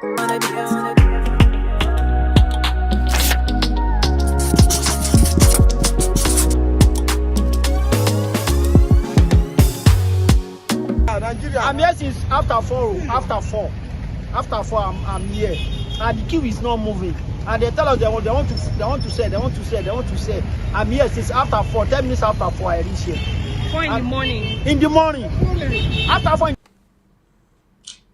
I'm here since after four. I'm here, and the queue is not moving. And they tell us they want to sell. I'm here since after 4, 10 minutes after 4. I reach here. 4 in the morning. In the morning. After 4.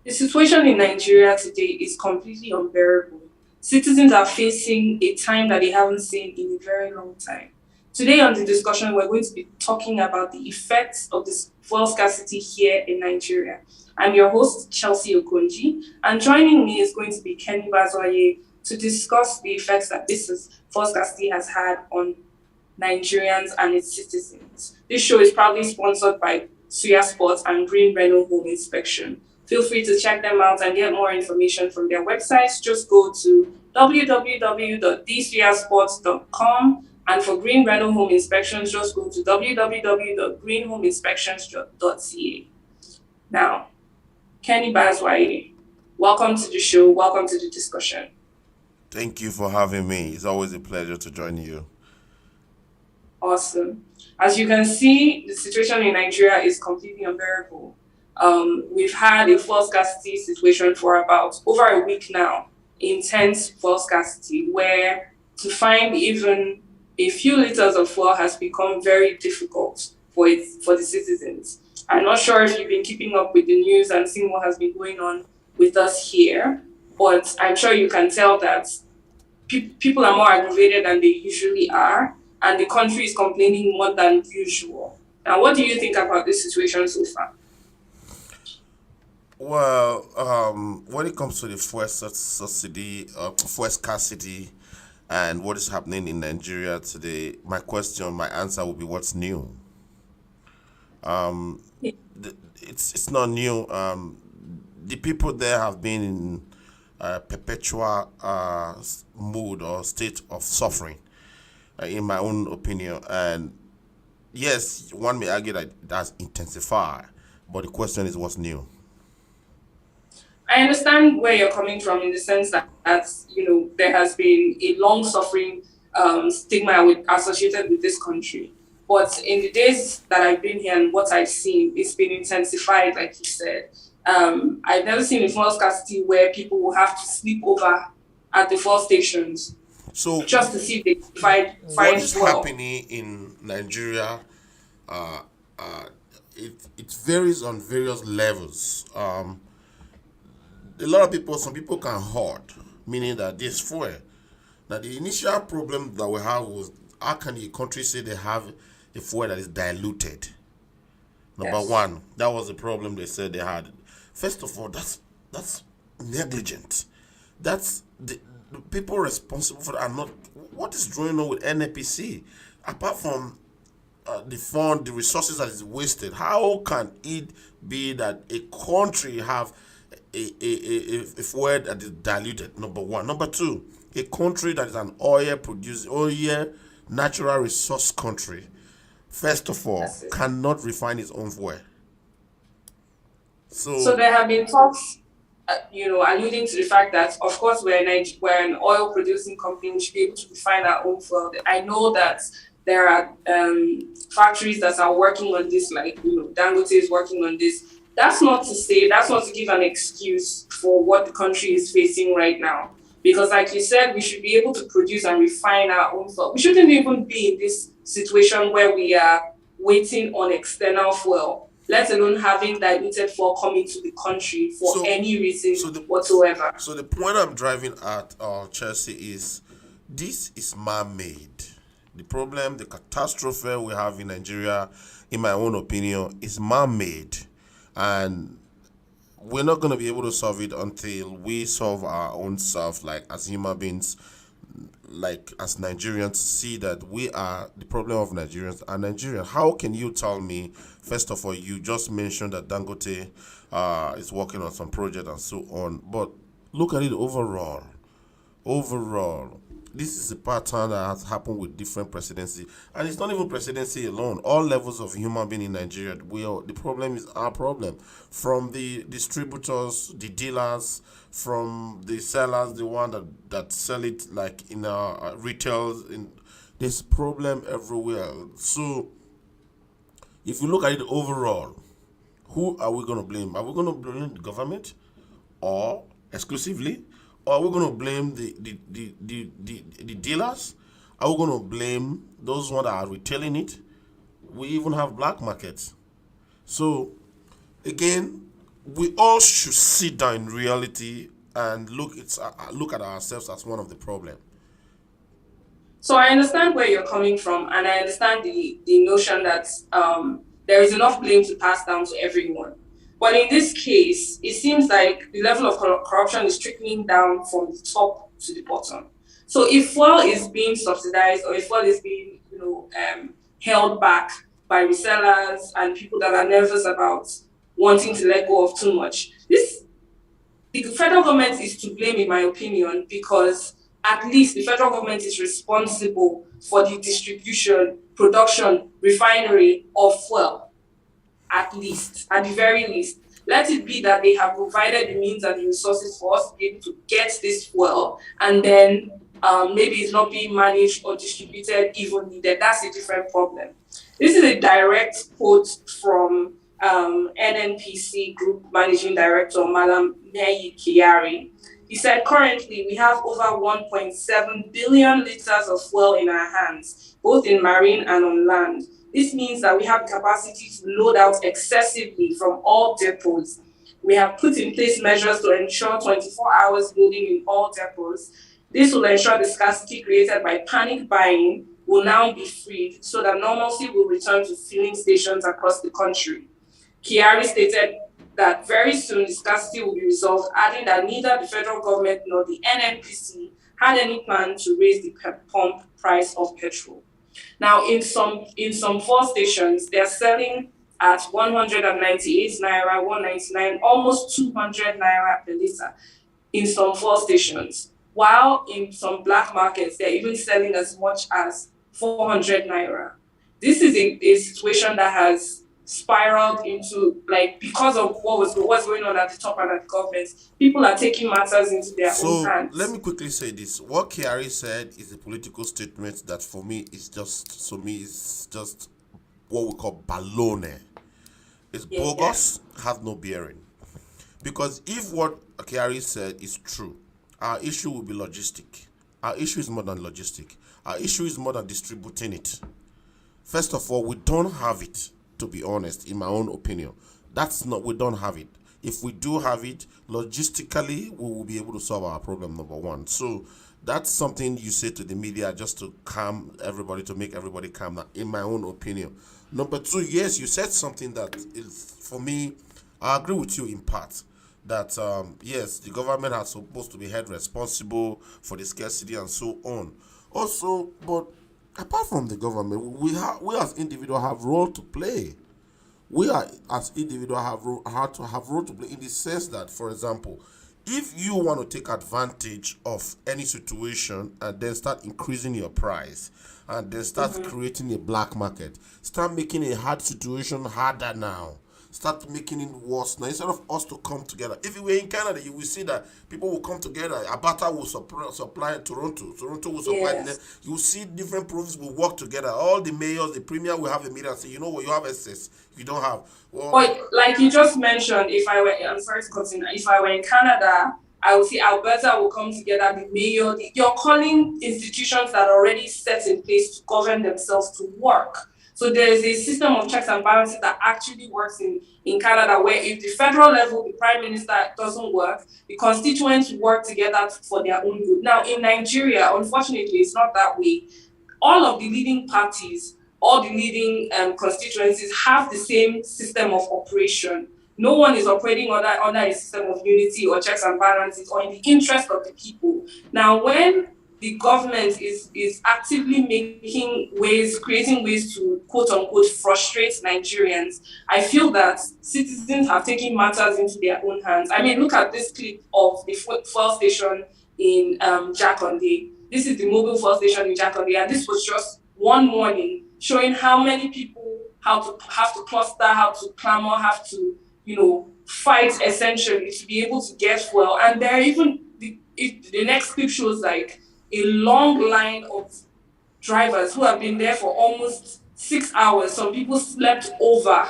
The situation in Nigeria today is completely unbearable. Citizens are facing a time that they haven't seen in a very long time. Today on the discussion, we're going to be talking about the effects of this fuel scarcity here in Nigeria. I'm your host, Chelsea Okonji, and joining me is going to be Kenny Bazwaye to discuss the effects that fuel scarcity has had on Nigerians and its citizens. This show is proudly sponsored by Suya Sports and Green Reno Home Inspection. Feel free to check them out and get more information from their websites. Just go to www.dsuyasports.com. And for Green Reno Home Inspections, just go to www.greenhomeinspections.ca. Now, Kenny Bazwaye, welcome to the show. Welcome to the discussion. Thank you for having me. It's always a pleasure to join you. Awesome. As you can see, the situation in Nigeria is completely unbearable. We've had a fuel scarcity situation for about over a week now, intense fuel scarcity, where to find even a few liters of fuel has become very difficult for the citizens. I'm not sure if you've been keeping up with the news and seeing what has been going on with us here, but I'm sure you can tell that people are more aggravated than they usually are, and the country is complaining more than usual. Now, what do you think about this situation so far? Well, when it comes to the fuel scarcity, and what is happening in Nigeria today, my answer will be what's new. It's not new. The people there have been in a perpetual mood or state of suffering, in my own opinion. And yes, one may argue that it has intensified, but the question is what's new. I understand where you're coming from in the sense that there has been a long suffering stigma associated with this country. But in the days that I've been here and what I've seen, it's been intensified, like you said. I've never seen a fuel scarcity where people will have to sleep over at the fuel stations, so just to see if they find what is fuel. happening in Nigeria. It varies on various levels. Some people can hoard, meaning that this fuel. Now, the initial problem that we have was, how can the country say they have a fuel that is diluted? Number one, that was the problem they said they had. First of all, that's negligent. That's the people responsible for that are not. What is going on with NAPC? Apart from the resources that is wasted, how can it be that a country have a fuel that is diluted? Number one. Number two, a country that is an oil natural resource country, first of all, cannot refine its own fuel. So there have been talks, alluding to the fact that, of course, we're an oil producing company, we should be able to refine our own fuel. I know that there are factories that are working on this, like Dangote is working on this. That's not to give an excuse for what the country is facing right now. Because like you said, we should be able to produce and refine our own fuel. We shouldn't even be in this situation where we are waiting on external fuel, let alone having diluted fuel coming to the country for any reason whatsoever. So the point I'm driving at, Chelsea, is this is man-made. The problem, the catastrophe we have in Nigeria, in my own opinion, is man-made. And we're not going to be able to solve it until we solve our own self, like as human beings, like as Nigerians, see that we are the problem of Nigerians are Nigerians. How can you tell me, first of all, you just mentioned that Dangote is working on some project and so on, but look at it overall. this is a pattern that has happened with different presidency, and it's not even presidency alone. All levels of human being in Nigeria, the problem is our problem. From the distributors, the dealers, from the sellers, the one that sell it like in retail. There's problem everywhere. So if you look at it overall, who are we going to blame? Are we going to blame the government, or exclusively, or are we going to blame the dealers? Are we going to blame those ones that are retailing it? We even have black markets. So again, we all should sit down in reality and look at ourselves as one of the problem. So I understand where you're coming from, and I understand the notion that there is enough blame to pass down to everyone. But in this case, it seems like the level of corruption is trickling down from the top to the bottom. So if fuel is being subsidized, or if fuel is being, held back by resellers and people that are nervous about wanting to let go of too much, the federal government is to blame, in my opinion, because at least the federal government is responsible for the distribution, production, refinery of fuel, at least, at the very least. Let it be that they have provided the means and the resources for us to be able to get this fuel, and then maybe it's not being managed or distributed evenly. Then that's a different problem. This is a direct quote from NNPC Group Managing Director Malam Neyi Kiari. He said, currently we have over 1.7 billion liters of fuel in our hands, both in marine and on land. This means that we have capacity to load out excessively from all depots. We have put in place measures to ensure 24 hours loading in all depots. This will ensure the scarcity created by panic buying will now be freed, so that normalcy will return to filling stations across the country. Kiari stated that very soon the scarcity will be resolved, adding that neither the federal government nor the NNPC had any plan to raise the pump price of petrol. Now, in some fuel stations, they are selling at 198 naira, 199, almost 200 naira per liter in some fuel stations. While in some black markets, they're even selling as much as 400 naira. This is a situation that has spiraled into, like, because of what's going on at the top and at the government, people are taking matters into their own hands. Let me quickly say this. What Kiari said is a political statement that for me is just what we call baloney. It's bogus, has no bearing. Because if what Kiari said is true, our issue will be logistic. Our issue is more than logistic. Our issue is more than distributing it. First of all, we don't have it. To be honest, in my own opinion, we don't have it. If we do have it, logistically, we will be able to solve our problem, number one. So that's something you say to the media just to calm everybody, to make everybody calm down, in my own opinion. Number two, yes, you said something that is, for me, I agree with you in part, that yes, the government is supposed to be held responsible for the scarcity and so on. Also, but apart from the government, we as individuals have role to play. We are as individuals have role to play, in the sense that, for example, if you want to take advantage of any situation and then start increasing your price and then start creating a black market, start making a hard situation harder now. Start making it worse now, instead of us to come together. If you were in Canada, you will see that people will come together. Abata will supply Toronto. Toronto will supply. Yes. You will see different provinces will work together. All the mayors, the premier will have a meeting and say, you know what, you have excess. You don't have. Well, but like you just mentioned, I'm sorry to continue. If I were in Canada, I would see Alberta will come together, the mayor. You're calling institutions that are already set in place to govern themselves to work. So there is a system of checks and balances that actually works in Canada, where if the federal level, the prime minister doesn't work, the constituents work together for their own good. Now, in Nigeria, unfortunately, it's not that way. All of the leading parties, all the leading constituencies have the same system of operation. No one is operating under a system of unity or checks and balances or in the interest of the people. Now, when the government is actively creating ways to, quote unquote, frustrate Nigerians, I feel that citizens have taken matters into their own hands. I mean, look at this clip of the fuel station in Jakonde. This is the mobile fuel station in Jakande, and this was just one morning showing how many people how to have to cluster, how to clamor, have to fight essentially to be able to get fuel. And there even the next clip shows like a long line of drivers who have been there for almost 6 hours. Some people slept over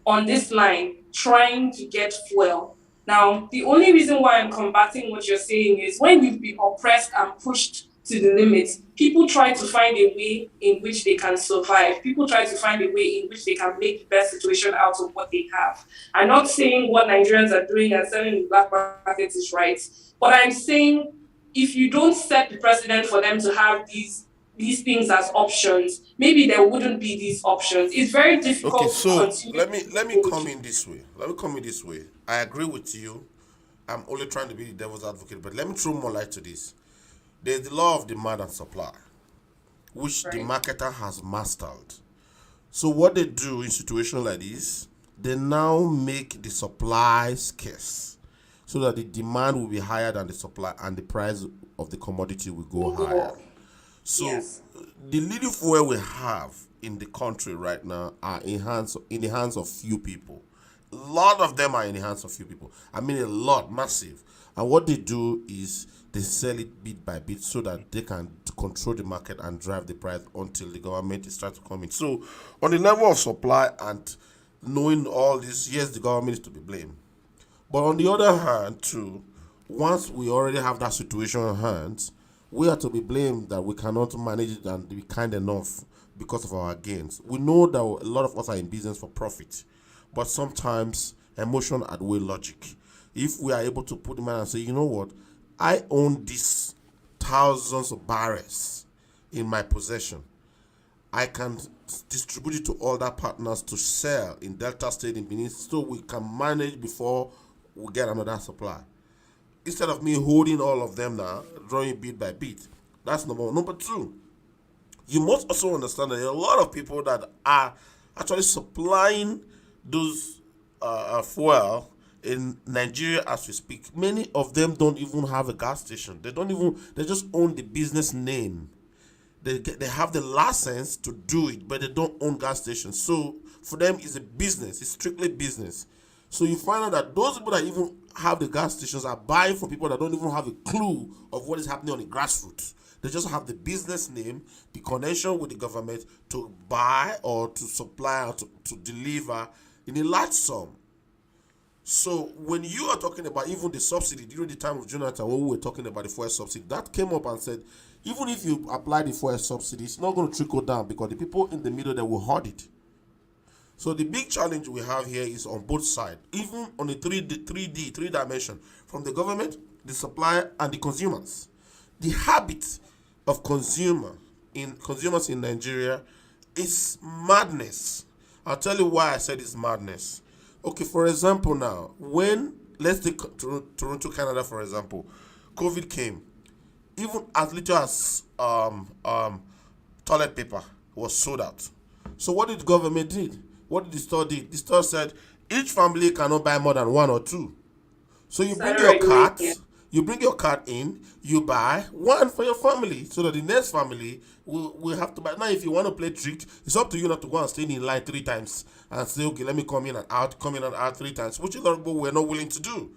on this line trying to get fuel. Now, the only reason why I'm combating what you're saying is when you've been oppressed and pushed to the limits, people try to find a way in which they can survive. People try to find a way in which they can make the best situation out of what they have. I'm not saying what Nigerians are doing and selling in black markets is right, but I'm saying if you don't set the precedent for them to have these things as options, maybe there wouldn't be these options. It's very Okay, difficult to so continue. let me come in this way. Let me come in this way. I agree with you. I'm only trying to be the devil's advocate, but let me throw more light to this. There's the law of demand and supply, which the Right. marketer has mastered. So what they do in situations like this, they now make the supply scarce, so that the demand will be higher than the supply, and the price of the commodity will go We'll go higher. off. So Yes. the little fuel we have in the country right now are in the hands of few people. A lot of them are in the hands of few people. I mean a lot, massive. And what they do is they sell it bit by bit so that they can control the market and drive the price until the government starts to come in. So on the level of supply and knowing all this, yes, the government is to be blamed. But on the other hand, too, once we already have that situation on hand, we are to be blamed that we cannot manage it and be kind enough because of our gains. We know that a lot of us are in business for profit, but sometimes emotion outweigh logic. If we are able to put them in and say, you know what, I own these thousands of barrels in my possession. I can distribute it to other partners to sell in Delta State in Benin so we can manage before we get another supply. Instead of me holding all of them now, drawing bit by bit. That's number one. Number two, you must also understand that there are a lot of people that are actually supplying those fuel in Nigeria as we speak. Many of them don't even have a gas station. They just own the business name. They have the license to do it, but they don't own gas stations. So for them, it's a business. It's strictly business. So you find out that those people that even have the gas stations are buying from people that don't even have a clue of what is happening on the grassroots. They just have the business name, the connection with the government to buy or to supply or to deliver in a large sum. So when you are talking about even the subsidy during the time of Jonathan, when we were talking about the fuel subsidy, that came up and said, even if you apply the fuel subsidy, it's not going to trickle down because the people in the middle that will hoard it. So the big challenge we have here is on both sides, even on the three dimension, from the government, the supplier, and the consumers. The habit of consumers in Nigeria is madness. I'll tell you why I said it's madness. Okay, for example, now when let's take Toronto, Canada, for example, COVID came. Even as little as toilet paper was sold out. So what did the government did? What did the store did? The store said each family cannot buy more than one or two. So you bring Started your regulating it. cards, you bring your card in, you buy one for your family, so that the next family will have to buy. Now, if you want to play trick, it's up to you not to go and stand in line three times and say, okay, let me come in and out three times, which a lot of people were not willing to do.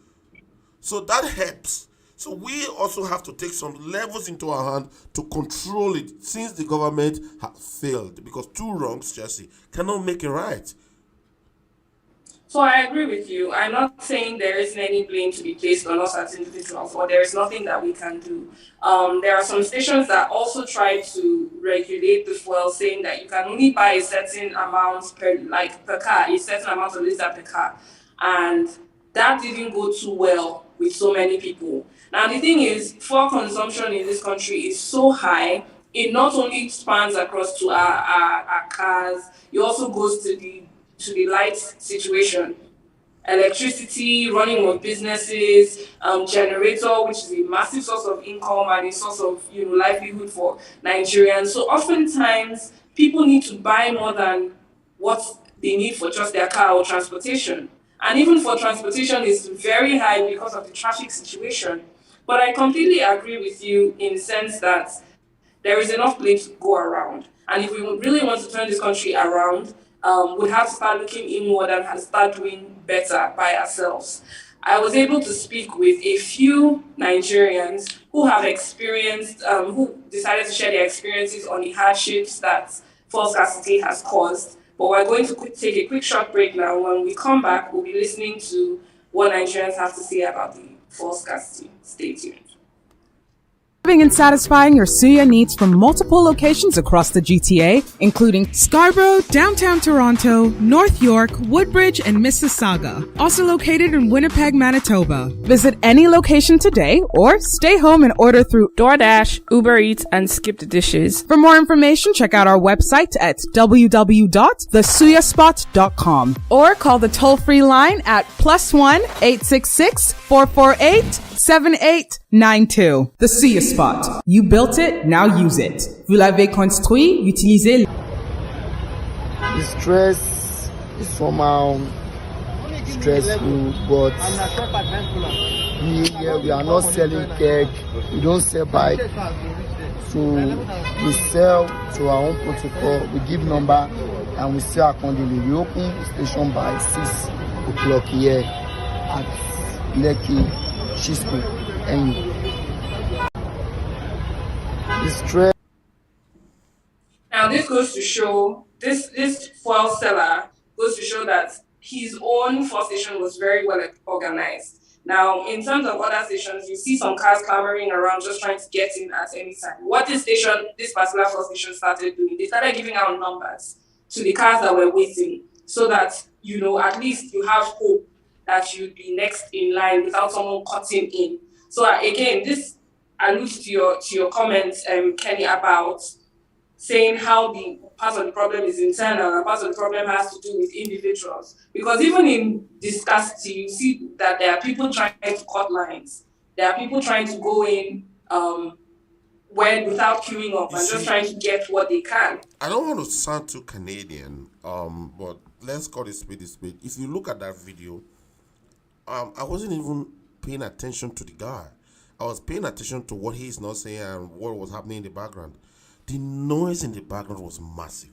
So that helps. So we also have to take some levels into our hand to control it since the government has failed. Because two wrongs, Jesse, cannot make it right. So I agree with you. I'm not saying there isn't any blame to be placed on us as individuals, or there is nothing that we can do. There are some stations that also try to regulate the fuel, saying that you can only buy a certain amount per car, a certain amount of liter per car, and that didn't go too well with so many people. Now the thing is, fuel consumption in this country is so high. It not only spans across to our cars, it also goes to the light situation, electricity, running of businesses, generator, which is a massive source of income and a source of livelihood for Nigerians. So oftentimes people need to buy more than what they need for just their car or transportation. And even for transportation, it's very high because of the traffic situation. But I completely agree with you in the sense that there is enough blame to go around. And if we really want to turn this country around, we'd have to start looking inward and start doing better by ourselves. I was able to speak with a few Nigerians who have experienced, who decided to share their experiences on the hardships that false scarcity has caused. But we're going to take a quick short break now. When we come back, we'll be listening to what Nigerians have to say about the false scarcity. Stay tuned. Serving and satisfying your suya needs from multiple locations across the GTA, including Scarborough, downtown Toronto, North York, Woodbridge, and Mississauga. Also located in Winnipeg, Manitoba. Visit any location today or stay home and order through DoorDash, Uber Eats, and Skip the Dishes. For more information, check out our website at www.thesuyaspot.com or call the toll-free line at +1 866 448 7892. The Suya Spot. You built it, now use it. Vous l'avez construit, utilisez. The stress is somehow stressful, but we are not selling cake, we don't sell bike, so we sell to our own protocol, we give number and we sell accordingly. We open the station by 6 o'clock here at Lekki, Chisco, and the stress. Now this goes to show, this fuel seller goes to show that his own fuel station was very well organized. Now, in terms of other stations, you see some cars clamoring around just trying to get in at any time. What this particular fuel station started doing, they started giving out numbers to the cars that were waiting so that, at least you have hope that you'd be next in line without someone cutting in. So again, this alludes to your comments, Kenny, about saying how the part of the problem is internal and part of the problem has to do with individuals. Because even in this scarcity, you see that there are people trying to cut lines. There are people trying to go in without queuing up and just trying to get what they can. I don't want to sound too Canadian, but let's call it spade a spade. If you look at that video, I wasn't even paying attention to the guy. I was paying attention to what he's not saying and what was happening in the background. The noise in the background was massive.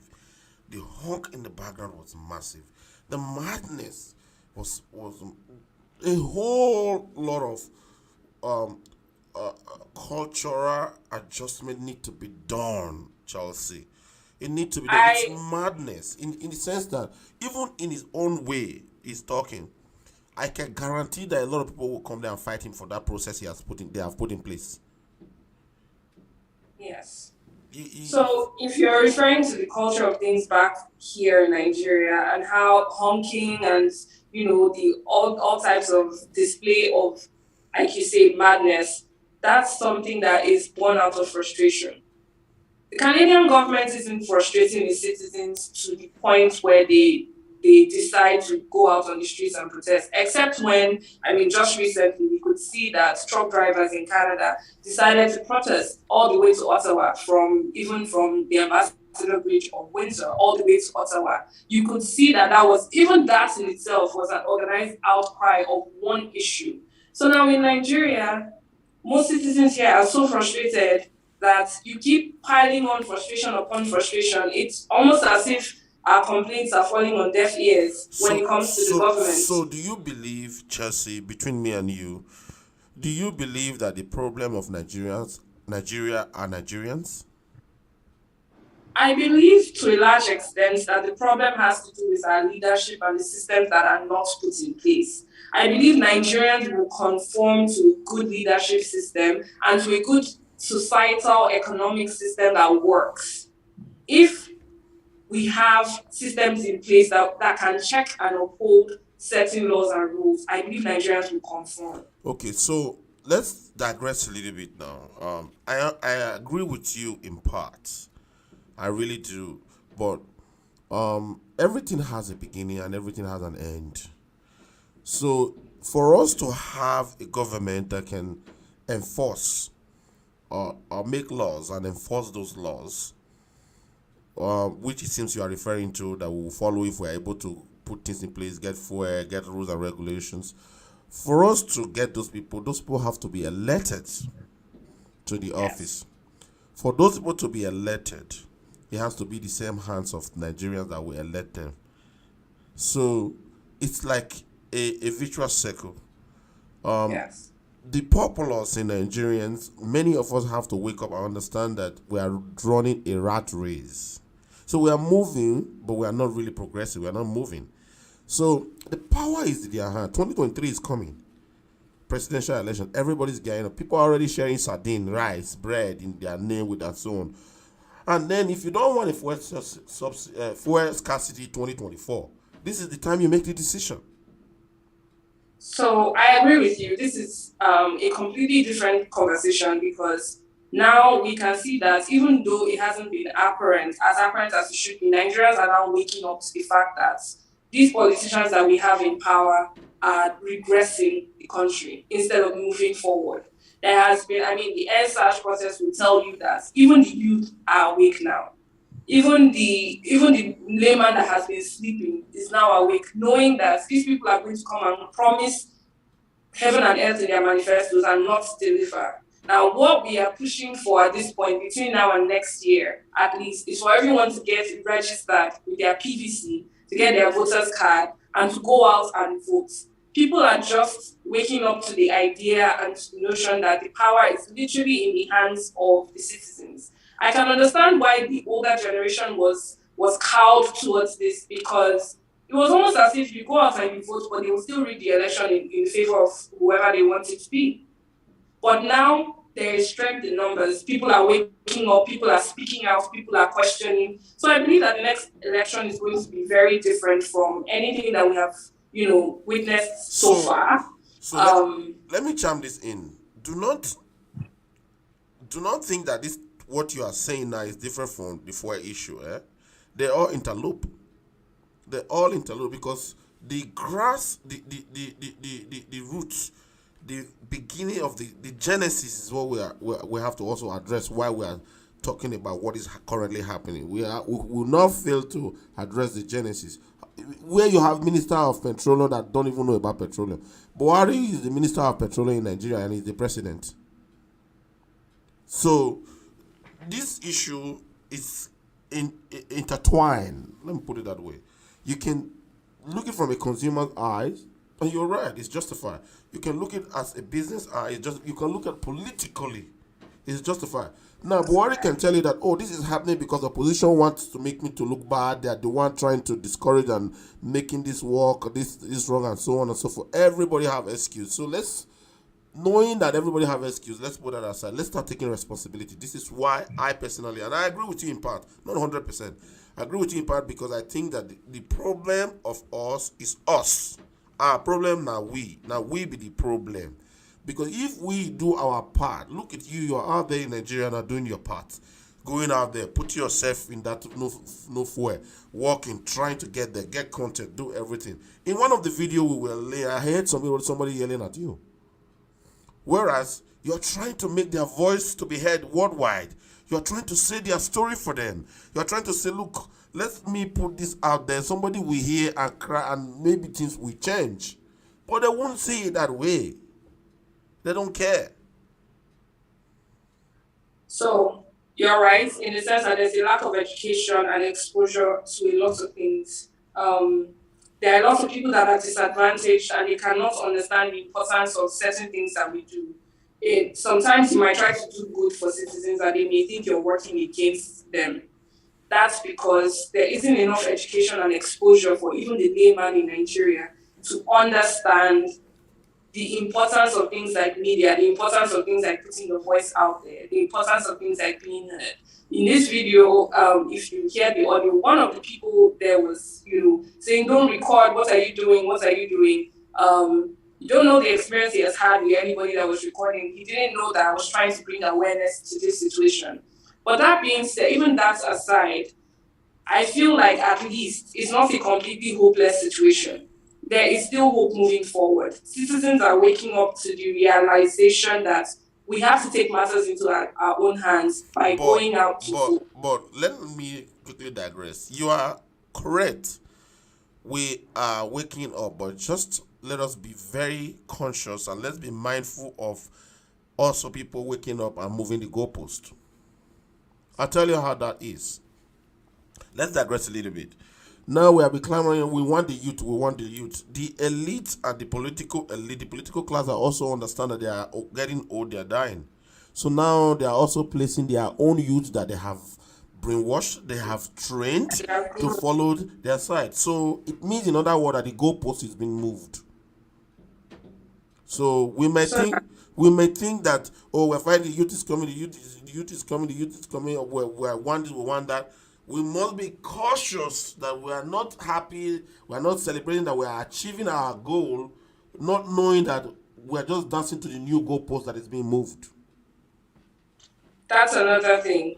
The honk in the background was massive. The madness was a whole lot of cultural adjustment need to be done, Chelsea. It needs to be done. It's madness in the sense that even in his own way he's talking. I can guarantee that a lot of people will come there and fight him for that process they have put in place. Yes. So if you're referring to the culture of things back here in Nigeria and how honking and the all types of display of, like you say, madness, that's something that is born out of frustration. The Canadian government isn't frustrating its citizens to the point where they decide to go out on the streets and protest, except when, just recently, we could see that truck drivers in Canada decided to protest all the way to Ottawa, from the Ambassador Bridge of Windsor all the way to Ottawa. You could see that even that in itself was an organized outcry of one issue. So now in Nigeria, most citizens here are so frustrated that you keep piling on frustration upon frustration. It's almost as if our complaints are falling on deaf ears when it comes to the government. So do you believe, Chelsea, between me and you, do you believe that the problem of Nigeria are Nigerians? I believe to a large extent that the problem has to do with our leadership and the systems that are not put in place. I believe Nigerians will conform to a good leadership system and to a good societal economic system that works. If we have systems in place that can check and uphold certain laws and rules, I believe Nigerians will conform. Okay, so let's digress a little bit now. I agree with you in part. I really do. But everything has a beginning and everything has an end. So for us to have a government that can enforce or make laws and enforce those laws, which it seems you are referring to, that we will follow if we are able to put things in place, get rules and regulations. For us to get those people have to be elected to the office. For those people to be elected, it has to be the same hands of Nigerians that will elect them. So it's like a virtuous circle. Yes. The populace in Nigerians, many of us have to wake up and understand that we are running a rat race. So we are moving, but we are not really progressive. We are not moving. So the power is in their hand. 2023 is coming. Presidential election. Everybody's getting up. People are already sharing sardine, rice, bread in their name with and so on. And then if you don't want a fuel scarcity 2024, this is the time you make the decision. So I agree with you. This is a completely different conversation because now we can see that even though it hasn't been apparent as it should be, Nigerians are now waking up to the fact that these politicians that we have in power are regressing the country instead of moving forward. There has been, the EndSARS process will tell you that even the youth are awake now. Even the layman that has been sleeping is now awake, knowing that these people are going to come and promise heaven and earth in their manifestos and not deliver. Now, what we are pushing for at this point, between now and next year, at least, is for everyone to get registered with their PVC, to get their voter's card, and to go out and vote. People are just waking up to the idea and to the notion that the power is literally in the hands of the citizens. I can understand why the older generation was cowed towards this, because it was almost as if you go out and you vote, but they will still rig the election in favor of whoever they want it to be. But now there is strength in numbers. People are waking up, people are speaking out, people are questioning. So I believe that the next election is going to be very different from anything that we have, witnessed so far. So let me chime this in. Do not think that what you are saying now is different from the fuel issue. They all interlope. Because the grass, the roots, the beginning of the genesis is what we have to also address. Why we are talking about what is currently happening. We will not fail to address the genesis. Where you have Minister of Petroleum that don't even know about petroleum. Buhari is the Minister of Petroleum in Nigeria and he's the president. So this issue is intertwined. Let me put it that way. You can look it from a consumer's eyes, and you're right, it's justified. You can look at it as a business eye, you can look at politically, it's justified. Now, Buhari can tell you that, this is happening because the opposition wants to make me to look bad, they are the one trying to discourage and making this work, this wrong, and so on and so forth. Everybody have excuse. So knowing that everybody have excuse, let's put that aside. Let's start taking responsibility. This is why I personally, and I agree with you in part, not 100%. I agree with you in part because I think that the problem of us is us. Our problem now we be the problem. Because if we do our part, look at you are out there in Nigeria and are doing your part. Going out there, put yourself in that no fuel, walking, trying to get there, get content, do everything. In one of the videos I heard somebody yelling at you. Whereas you're trying to make their voice to be heard worldwide. You're trying to say their story for them. You're trying to say, look, let me put this out there. Somebody will hear and cry and maybe things will change. But they won't see it that way. They don't care. So you're right in the sense that there's a lack of education and exposure to a lot of things. There are lots of people that are disadvantaged and they cannot understand the importance of certain things that we do. Sometimes you might try to do good for citizens and they may think you're working against them. That's because there isn't enough education and exposure for even the layman in Nigeria to understand the importance of things like media, the importance of things like putting your voice out there, the importance of things like being heard. In this video, if you hear the audio, one of the people there was, saying, don't record, what are you doing, what are you doing? You don't know the experience he has had with anybody that was recording. He didn't know that I was trying to bring awareness to this situation. But that being said, even that aside, I feel like at least it's not a completely hopeless situation. There is still hope moving forward. Citizens are waking up to the realization that we have to take matters into our own hands by going out to vote. But let me quickly digress. You are correct. We are waking up, but just let us be very conscious and let's be mindful of also people waking up and moving the goalpost. I'll tell you how that is. Let's digress a little bit. Now we have been clamoring, we want the youth, we want the youth. The elite and the political elite, the political class are also understand that they are getting old, they are dying. So now they are also placing their own youth that they have brainwashed, they have trained to follow their side. So it means, in other words, that the goalpost is being moved. So we may think that, oh, we're finding the youth is coming, the youth is coming, or we want this, we want that. We must be cautious that we are not happy, we are not celebrating that we are achieving our goal, not knowing that we are just dancing to the new goalpost that is being moved. That's another thing.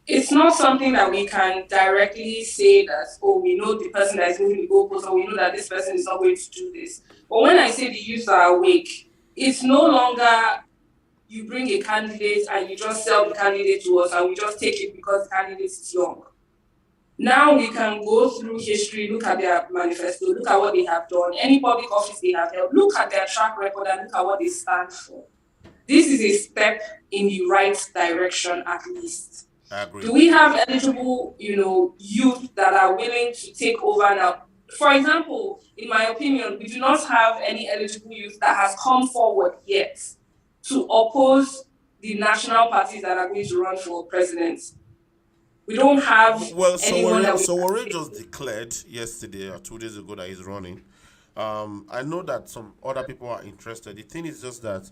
It's not something that we can directly say that, oh, we know the person that is moving the goalpost, or we know that this person is not going to do this. But when I say the youth are awake, it's no longer you bring a candidate and you just sell the candidate to us and we just take it because the candidate is young. Now we can go through history, look at their manifesto, look at what they have done, any public office they have held, look at their track record and look at what they stand for. This is a step in the right direction, at least. I agree. Do we have eligible, youth that are willing to take over now? For example, in my opinion, we do not have any eligible youth that has come forward yet to oppose the national parties that are going to run for president. We don't have anyone that Sowore just declared yesterday or 2 days ago that he's running. I know that some other people are interested. The thing is just that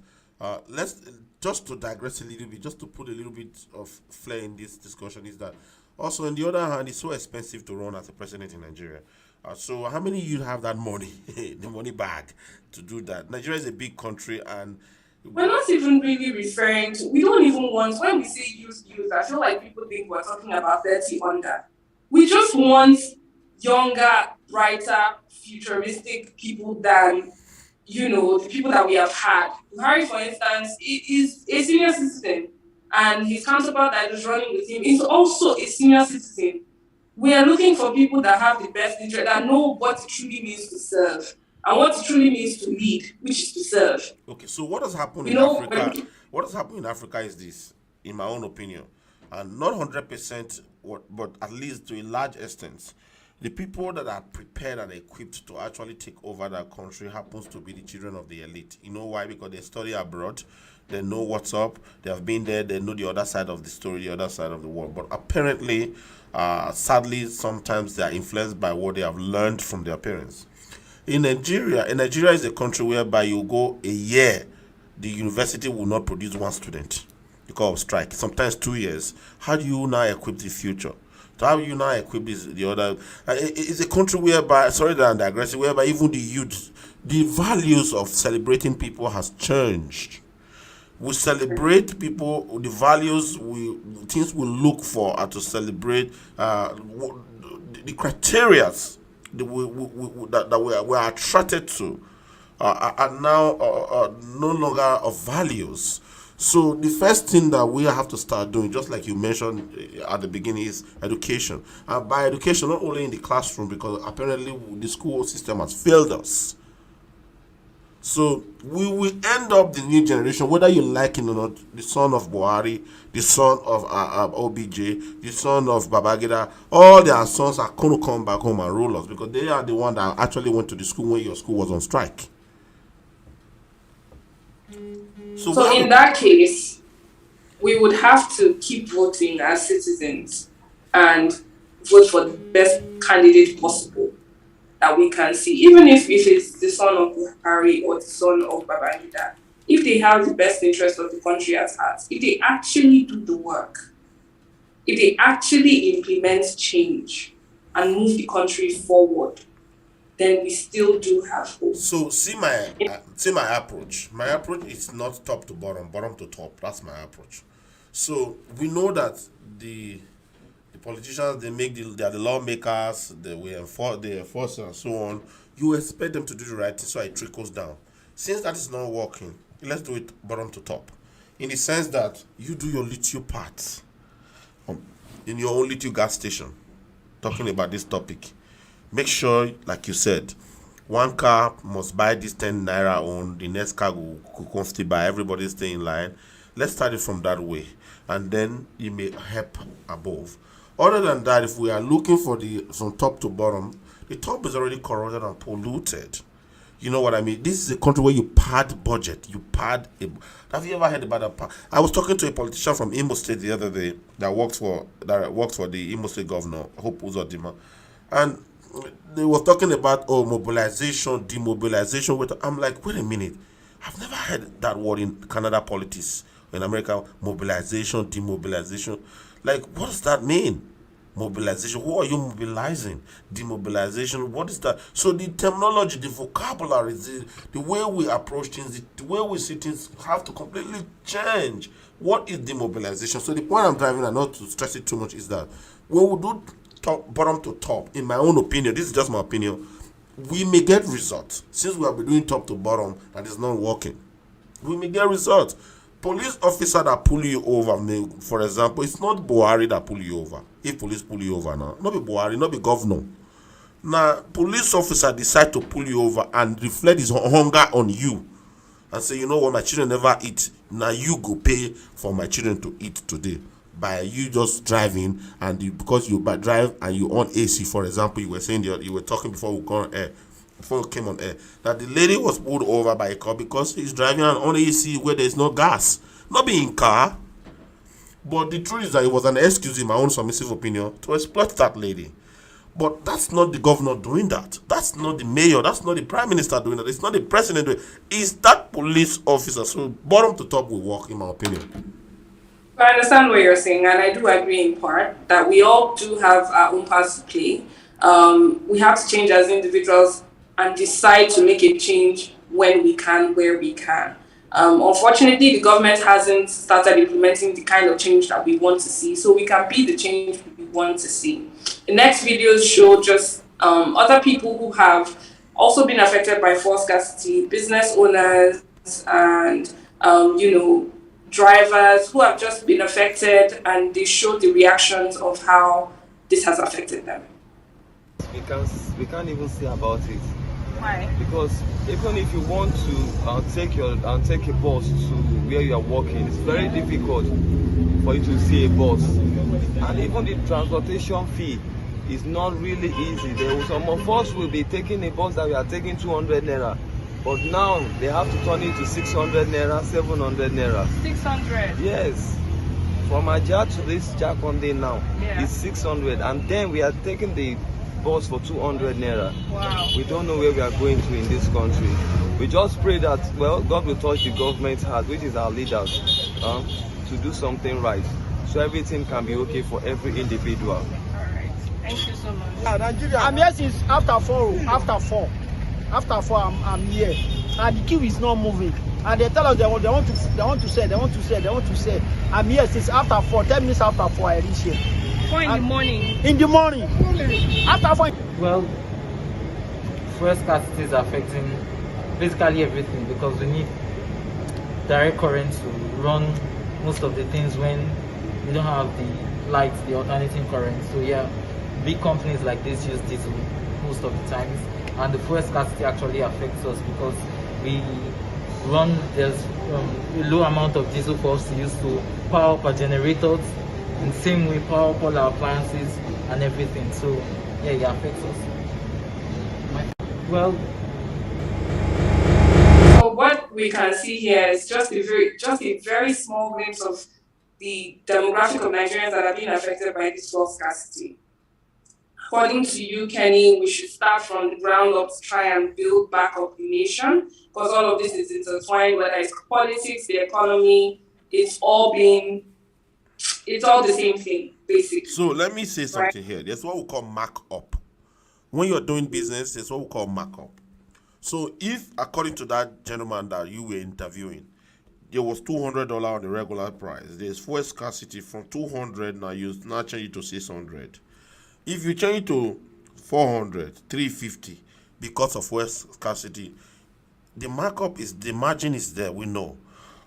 let's just to digress a little bit, just to put a little bit of flair in this discussion, is that also on the other hand, it's so expensive to run as a president in Nigeria. So how many of you have that money, the money bag, to do that? Nigeria is a big country, and we're not even really referring to, we don't even want, when we say youth, I feel like people think we're talking about 30 under. We just want younger, brighter, futuristic people than, the people that we have had. Harry, for instance, is a senior citizen, and his counterpart that is running with him is also a senior citizen. We are looking for people that have the best interest, that know what it truly means to serve. And what it truly means to lead, which is to serve. Okay, so what has happened in Africa? What has happened in Africa is this, in my own opinion, and not 100%, but at least to a large extent, the people that are prepared and equipped to actually take over that country happens to be the children of the elite. You know why? Because they study abroad, they know what's up, they have been there, they know the other side of the story, the other side of the world. But apparently, sadly, sometimes they are influenced by what they have learned from their parents. In Nigeria is a country whereby you go a year, the university will not produce one student because of strike. Sometimes 2 years. How do you now equip the future? So how do you now equip the other? It's a country whereby, sorry that I'm digressing, whereby even the youth, the values of celebrating people has changed. We celebrate people, the values, things we look for are to celebrate, the criteria that we are attracted to are now no longer of values. So the first thing that we have to start doing, just like you mentioned at the beginning, is education. By education, not only in the classroom, because apparently the school system has failed us. So we will end up the new generation, whether you like it or not, the son of Buhari, the son of OBJ, the son of Babangida, all their sons are going to come back home and rule us because they are the one that actually went to the school when your school was on strike. So in that case, we would have to keep voting as citizens and vote for the best candidate possible that we can see, even if it's the son of Buhari or the son of Babangida, if they have the best interest of the country at heart, if they actually do the work, if they actually implement change and move the country forward, then we still do have hope. So see my approach. My approach is not top to bottom, bottom to top. That's my approach. So we know that the politicians, they are the lawmakers, they enforce and so on. You expect them to do the right thing, so it trickles down. Since that is not working, let's do it bottom to top. In the sense that you do your little part in your own little gas station, talking about this topic. Make sure, like you said, one car must buy this 10 naira on, the next car will still buy, everybody stay in line. Let's start it from that way, and then it may help above. Other than that, if we are looking for from top to bottom, the top is already corroded and polluted. You know what I mean? This is a country where you pad budget. You pad. Have you ever heard about that? I was talking to a politician from Imo State the other day that works for the Imo State governor, Hope Uzodinma, and they were talking about mobilization, demobilization. I'm like, wait a minute, I've never heard that word in Canada politics. In America, mobilization, demobilization. Like, what does that mean? Mobilization, who are you mobilizing? Demobilization, what is that? So the terminology, the vocabulary, the way we approach things, the way we see things have to completely change. What is demobilization? So the point I'm driving, and not to stress it too much, is that when we do bottom to top, in my own opinion, this is just my opinion, we may get results. Since we have been doing top to bottom and it's not working, we may get results. Police officer that pull you over, for example, it's not Buhari that pull you over. If police pull you over now, not be Buhari, not be governor. Now, police officer decide to pull you over and reflect his hunger on you and say, you know what, my children never eat. Now you go pay for my children to eat today by you just driving, and because you drive and you on AC, for example, you were saying you were talking before we go on air. Before we came on air, that the lady was pulled over by a car because he's driving on AC where there's no gas, not being car. But the truth is that it was an excuse, in my own submissive opinion, to exploit that lady. But that's not the governor doing that. That's not the mayor. That's not the prime minister doing that. It's not the president doing it. It's that police officer. So bottom to top will work, in my opinion. I understand what you're saying, and I do agree in part that we all do have our own parts to play. We have to change as individuals and decide to make a change when we can, where we can. Unfortunately, the government hasn't started implementing the kind of change that we want to see, so we can be the change we want to see. The next videos show just other people who have also been affected by fuel scarcity, business owners and drivers who have just been affected, and they show the reactions of how this has affected them. We can't even say about it. Why? Because even if you want to take a bus to where you are working, it's very difficult for you to see a bus, and even the transportation fee is not really easy. Some of us will be taking a bus that we are taking 200 naira, but now they have to turn it to 600 naira, 700 naira. 600. Yes. From Ajah to this Jakonde now, it's 600, and then we are taking the bus for 200 naira. Wow. We don't know where we are going to in this country. We just pray that, well, God will touch the government's heart, which is our leaders, to do something right, so everything can be okay for every individual. All right. Thank you so much. I'm here since after 4. After 4, I'm here, and the queue is not moving. And they tell us they want to sell. I'm here since after 4, 10 minutes after 4 I reach here. 4 in the morning. In the morning. After 4. Well, fuel scarcity is affecting basically everything, because we need direct current to run most of the things when we don't have the lights, the alternating current. So yeah, big companies like this use diesel most of the times, and the fuel scarcity actually affects us because there's a low amount of diesel for us to use to power up our generators. In the same way, power up all our appliances and everything. So yeah, it affects us. Well, so what we can see here is just a very small glimpse of the demographic of Nigerians that are being affected by this fuel scarcity. According to you, Kenny, we should start from the ground up to try and build back up the nation, because all of this is intertwined, whether it's politics, the economy, it's all the same thing, basically. So let me say something here. There's what we call markup. When you're doing business, there's what we call markup. So if, according to that gentleman that you were interviewing, there was $200 on the regular price, there's fuel scarcity from 200, now you now change it to 600. If you change it to 400, 350 because of fuel scarcity, the margin is there, we know.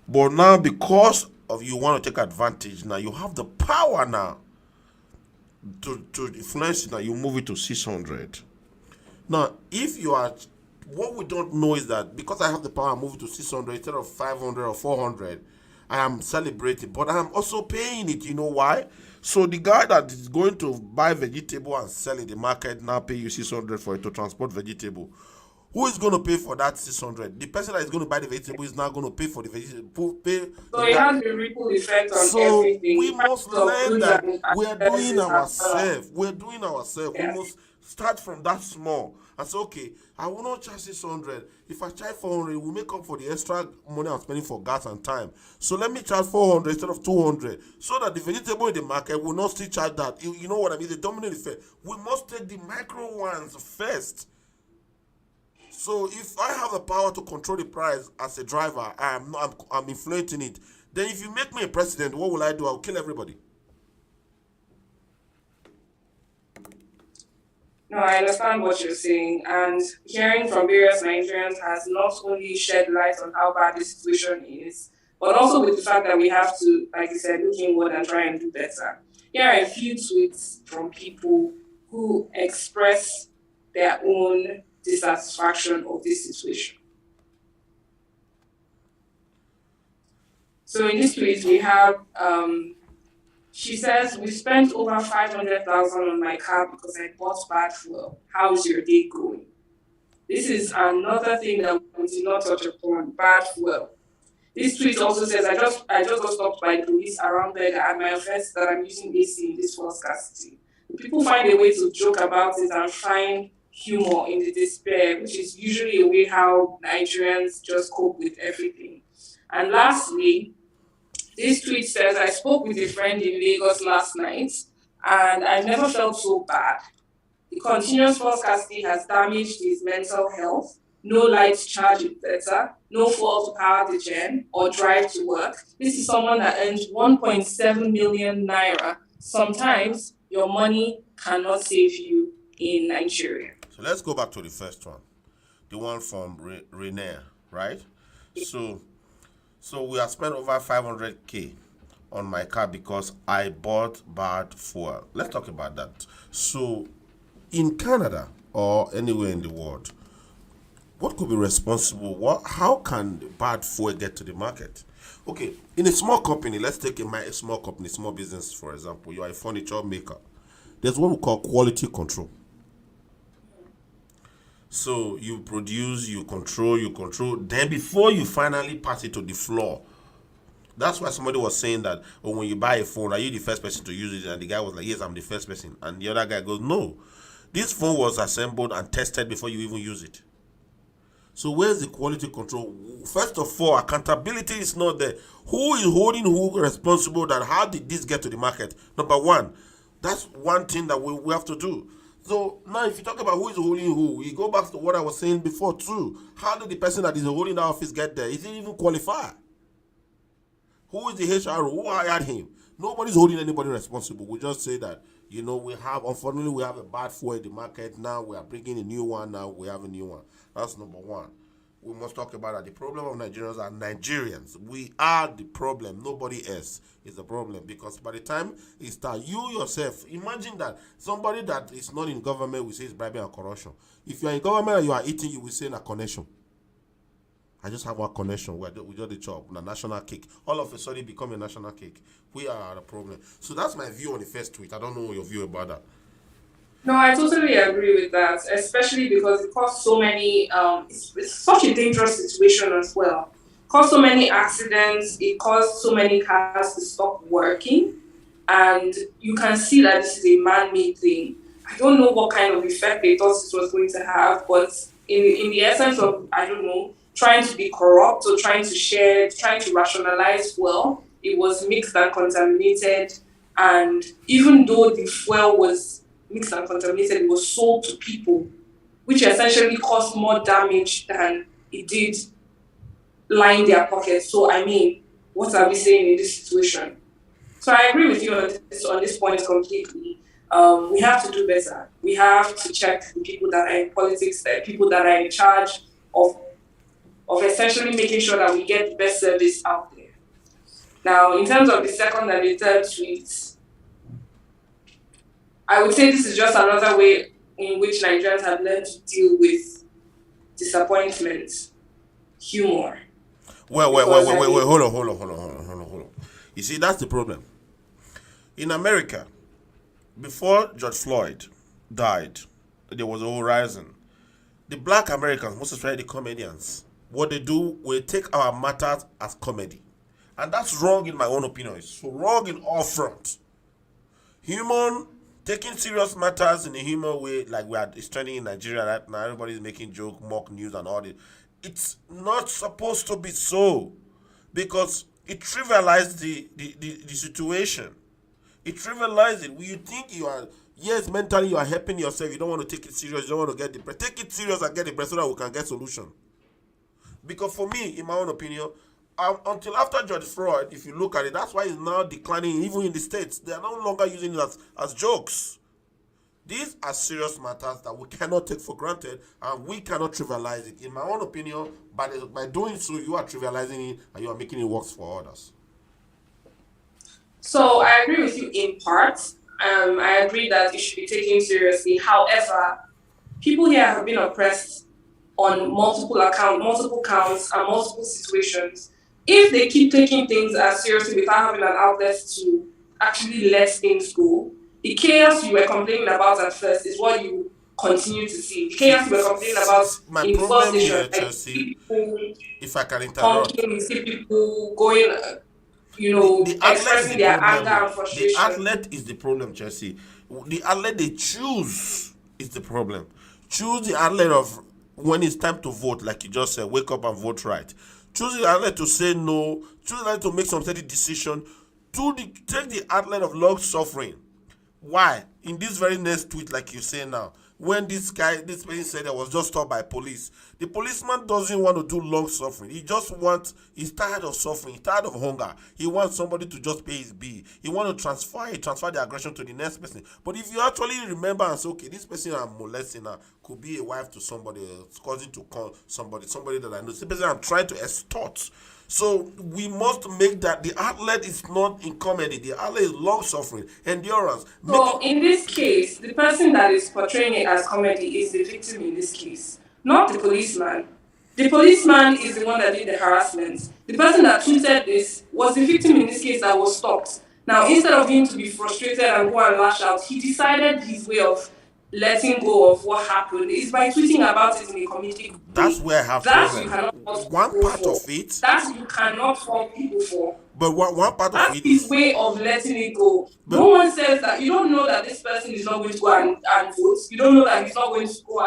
But now because of you want to take advantage, now you have the power now to influence it, now you move it to 600. Now, if you are what we don't know is that because I have the power, I move it to 600 instead of 500 or 400. I am celebrating, but I'm also paying it. You know why? So the guy that is going to buy vegetable and sell in the market now pay you 600 for it to transport vegetable. Who is going to pay for that 600? The person that is going to buy the vegetable is now going to pay for the vegetable. So it has a ripple effect on So everything. we must Prices of learn goods that and we are doing services have gone up. ourselves. We're doing ourselves. We Yes. must start from that small and say, okay, I will not charge 600. If I charge 400, we make up for the extra money I'm spending for gas and time. So let me charge 400 instead of 200, so that the vegetable in the market will not still charge that. You know what I mean? The dominant effect. We must take the micro ones first. So if I have the power to control the price as a driver, I'm inflating it. Then if you make me a president, what will I do? I'll kill everybody. No, I understand what you're saying, and hearing from various Nigerians has not only shed light on how bad the situation is, but also with the fact that we have to, like you said, look inward and try and do better. Here are a few tweets from people who express their own dissatisfaction of this situation. So in this tweet, we have, she says, we spent over 500,000 on my car because I bought bad fuel. How's your day going? This is another thing that we did not touch upon, bad fuel. This tweet also says, I just got stopped by the police around there at my offense that I'm using AC in this fuel scarcity. People find a way to joke about it and find humor in the despair, which is usually a way how Nigerians just cope with everything. And lastly, this tweet says, I spoke with a friend in Lagos last night and I never felt so bad. The continuous fuel scarcity has damaged his mental health. No light charge better, no fuel to power the gen or drive to work. This is someone that earns 1.7 million naira. Sometimes your money cannot save you in Nigeria. So let's go back to the first one, the one from Renee, right? So we have spent over 500K on my car because I bought bad fuel. Let's talk about that. So in Canada or anywhere in the world, what could be responsible? How can bad fuel get to the market? Okay, in a small company, let's take a small company, small business, for example. You are a furniture maker. There's what we call quality control. So you produce, you control. Then before you finally pass it to the floor, that's why somebody was saying that, oh, when you buy a phone, are you the first person to use it? And the guy was like, yes, I'm the first person. And the other guy goes, no, this phone was assembled and tested before you even use it. So where's the quality control? First of all, accountability is not there. Who is holding who responsible? That how did this get to the market? Number one, that's one thing that we have to do. So now if you talk about who is holding who, we go back to what I was saying before too. How did the person that is holding the office get there? Is he even qualified? Who is the HR? Who hired him? Nobody's holding anybody responsible. We just say that, unfortunately, we have a bad fuel in the market now. We are bringing a new one now. We have a new one. That's number one. We must talk about that. The problem of Nigerians are Nigerians. We are the problem. Nobody else is the problem. Because by the time it starts, you yourself, imagine that somebody that is not in government will say it's bribing and corruption. If you are in government and you are eating, you will say a connection. I just have one connection. We do the job. A national cake. All of a sudden, it become a national cake. We are the problem. So that's my view on the first tweet. I don't know your view about that. No, I totally agree with that, especially because it caused so many, it's such a dangerous situation as well. It caused so many accidents, it caused so many cars to stop working, and you can see that this is a man-made thing. I don't know what kind of effect they thought this was going to have, but in the essence of, I don't know, trying to be corrupt or trying to rationalize fuel, it was mixed and contaminated, and even though the fuel was mixed and contaminated, it was sold to people, which essentially caused more damage than it did line their pockets. So, I mean, what are we saying in this situation? So I agree with you on this point completely. We have to do better. We have to check the people that are in politics, the people that are in charge of essentially making sure that we get the best service out there. Now, in terms of the second and the third tweets, I would say this is just another way in which Nigerians have learned to deal with disappointment, humor. Wait, Because I mean, hold on. You see, that's the problem. In America, before George Floyd died, there was a whole rising. The black Americans, most especially the comedians, what they do, we take our matters as comedy. And that's wrong in my own opinion. It's so wrong in all fronts. Human, taking serious matters in a human way, like it's trending in Nigeria right now, everybody's making joke, mock news and all this. It's not supposed to be so. Because it trivializes the situation. It trivializes it. When you think you are, yes, mentally you are helping yourself, you don't want to take it serious, you don't want to get depressed. Take it serious and get depressed so that we can get solution. Because for me, in my own opinion, until after George Floyd, if you look at it, that's why it's now declining even in the States. They are no longer using it as jokes. These are serious matters that we cannot take for granted and we cannot trivialize it. In my own opinion, by doing so, you are trivializing it and you are making it worse for others. so I agree with you in part. I agree that it should be taken seriously. However, people here have been oppressed on multiple counts, and multiple situations. If they keep taking things as seriously without having an outlet to actually let things go, the chaos you were complaining about at first is what you continue to see. The chaos you were complaining about My in the first problem station, here, like Chelsea, people if I can interrupt, honking, you see people going, the outlet is expressing the their problem. anger and The frustration. outlet is the problem, Chelsea. The outlet they choose is the problem. Choose the outlet of when it's time to vote, like you just said, wake up and vote right. Choose the outlet to say no. Choose the outlet to make some certain decision. Take the outlet of long suffering. Why? In this very next tweet, like you say now, when this person said I was just stopped by police, the policeman doesn't want to do long suffering. He's tired of suffering, he's tired of hunger. He wants somebody to just pay his bill. He wants to transfer the aggression to the next person. But if you actually remember and say, okay, this person I'm molesting now could be a wife to somebody else, cousin to call somebody that I know, this person I'm trying to extort. So we must make that the outlet is not in comedy. The outlet is long suffering, endurance. So in this case, the person that is portraying it as comedy is the victim in this case, not the policeman. The policeman is the one that did the harassment. The person that tweeted this was the victim in this case that was stopped. Now, instead of him to be frustrated and go and lash out, he decided his way of letting go of what happened is by tweeting about it in a comedic way. That's where I have That you problem. cannot fault One people part for. of it, That you cannot fault people for. but one part of That's it his is, way of letting it go. but No one says that. You don't know that this person is not going to go and vote. You don't know that he's not going to go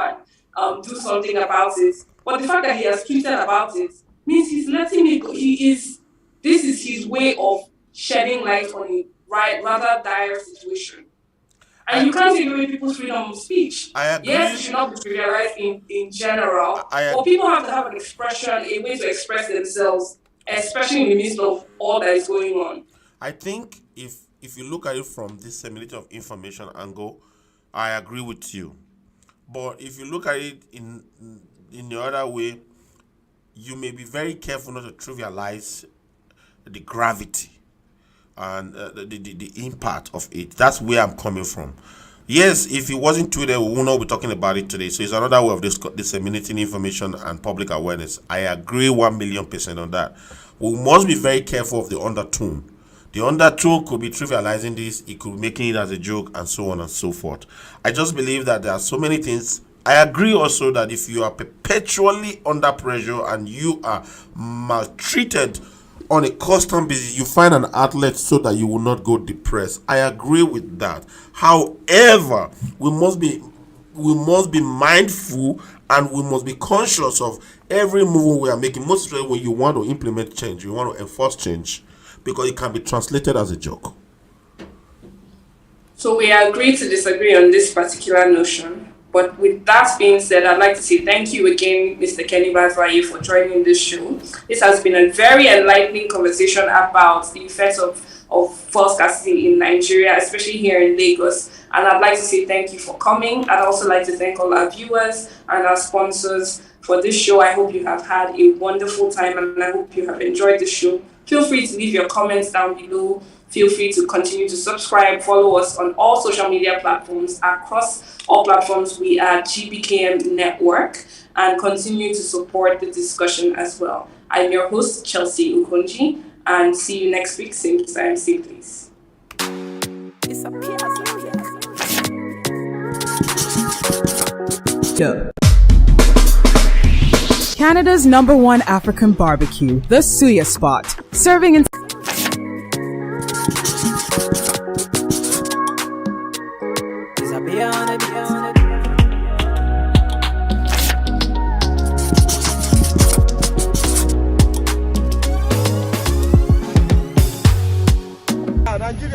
and do something about it. But the fact that he has tweeted about it means he's letting it go. This is his way of shedding light on a rather dire situation. And you can't take away people's freedom of speech. I agree. Yes, it should not be trivialized in general. But people have to have an expression, a way to express themselves, especially in the midst of all that is going on. I think if you look at it from this dissemination of information angle, I agree with you. But if you look at it in the other way, you may be very careful not to trivialize the gravity and the impact of it. That's where I'm coming from. Yes, if it wasn't Twitter, we would not be talking about it today. So it's another way of disseminating information and public awareness. I agree 1,000,000% on that. We must be very careful of the undertone. The undertone could be trivializing this, it could be making it as a joke, and so on and so forth. I just believe that there are so many things. I agree also that if you are perpetually under pressure and you are maltreated on a constant basis, you find an outlet so that you will not go depressed. I agree with that. However, we must be mindful and we must be conscious of every move we are making, most especially when you want to implement change, you want to enforce change, because it can be translated as a joke. So we agree to disagree on this particular notion. But with that being said, I'd like to say thank you again, Mr. Kenny Bazwaye, for joining this show. This has been a very enlightening conversation about the effects of fuel scarcity in Nigeria, especially here in Lagos. And I'd like to say thank you for coming. I'd also like to thank all our viewers and our sponsors for this show. I hope you have had a wonderful time and I hope you have enjoyed the show. Feel free to leave your comments down below. Feel free to continue to subscribe, follow us on all social media platforms. Across all platforms, we are GBKM Network, and continue to support the discussion as well. I'm your host, Chelsea Ukonji, and see you next week, same time, same place. Canada's #1 African barbecue, the Suya Spot, serving in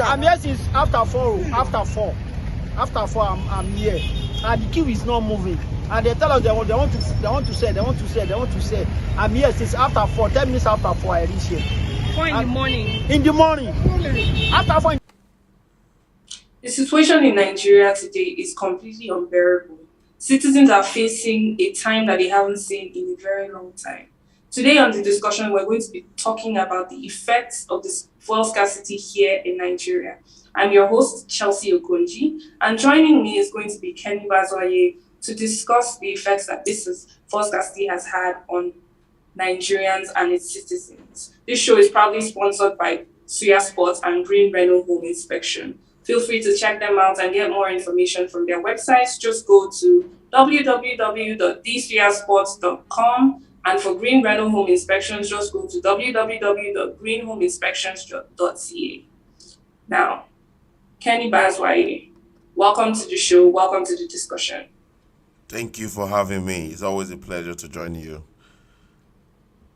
I'm here since after 4. After 4, I'm here. And the queue is not moving. And they tell us they want to sell. I'm here since after 4, 10 minutes after 4 I reach here. 4 in the morning. In the morning. After 4. The situation in Nigeria today is completely unbearable. Citizens are facing a time that they haven't seen in a very long time. Today on the discussion, we're going to be talking about the effects of this fuel scarcity here in Nigeria. I'm your host, Chelsea Okonji, and joining me is going to be Kenny Bazwaye to discuss the effects that fuel scarcity has had on Nigerians and its citizens. This show is proudly sponsored by Suya Sports and Green Reno Home Inspection. Feel free to check them out and get more information from their websites. Just go to www.thsuyasports.com. And for Green Reno Home Inspections, just go to www.greenhomeinspections.ca. Now, Kenny Bazwaye, welcome to the show. Welcome to the discussion. Thank you for having me. It's always a pleasure to join you.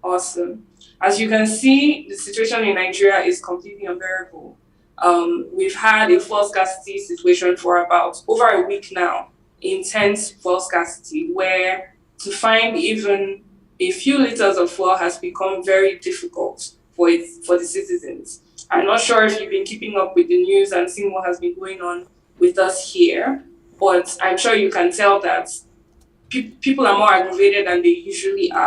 Awesome. As you can see, the situation in Nigeria is completely unbearable. We've had a fuel scarcity situation for about over a week now. Intense fuel scarcity, where to find even a few liters of fuel has become very difficult for the citizens. I'm not sure if you've been keeping up with the news and seeing what has been going on with us here, but I'm sure you can tell that people are more aggravated than they usually are.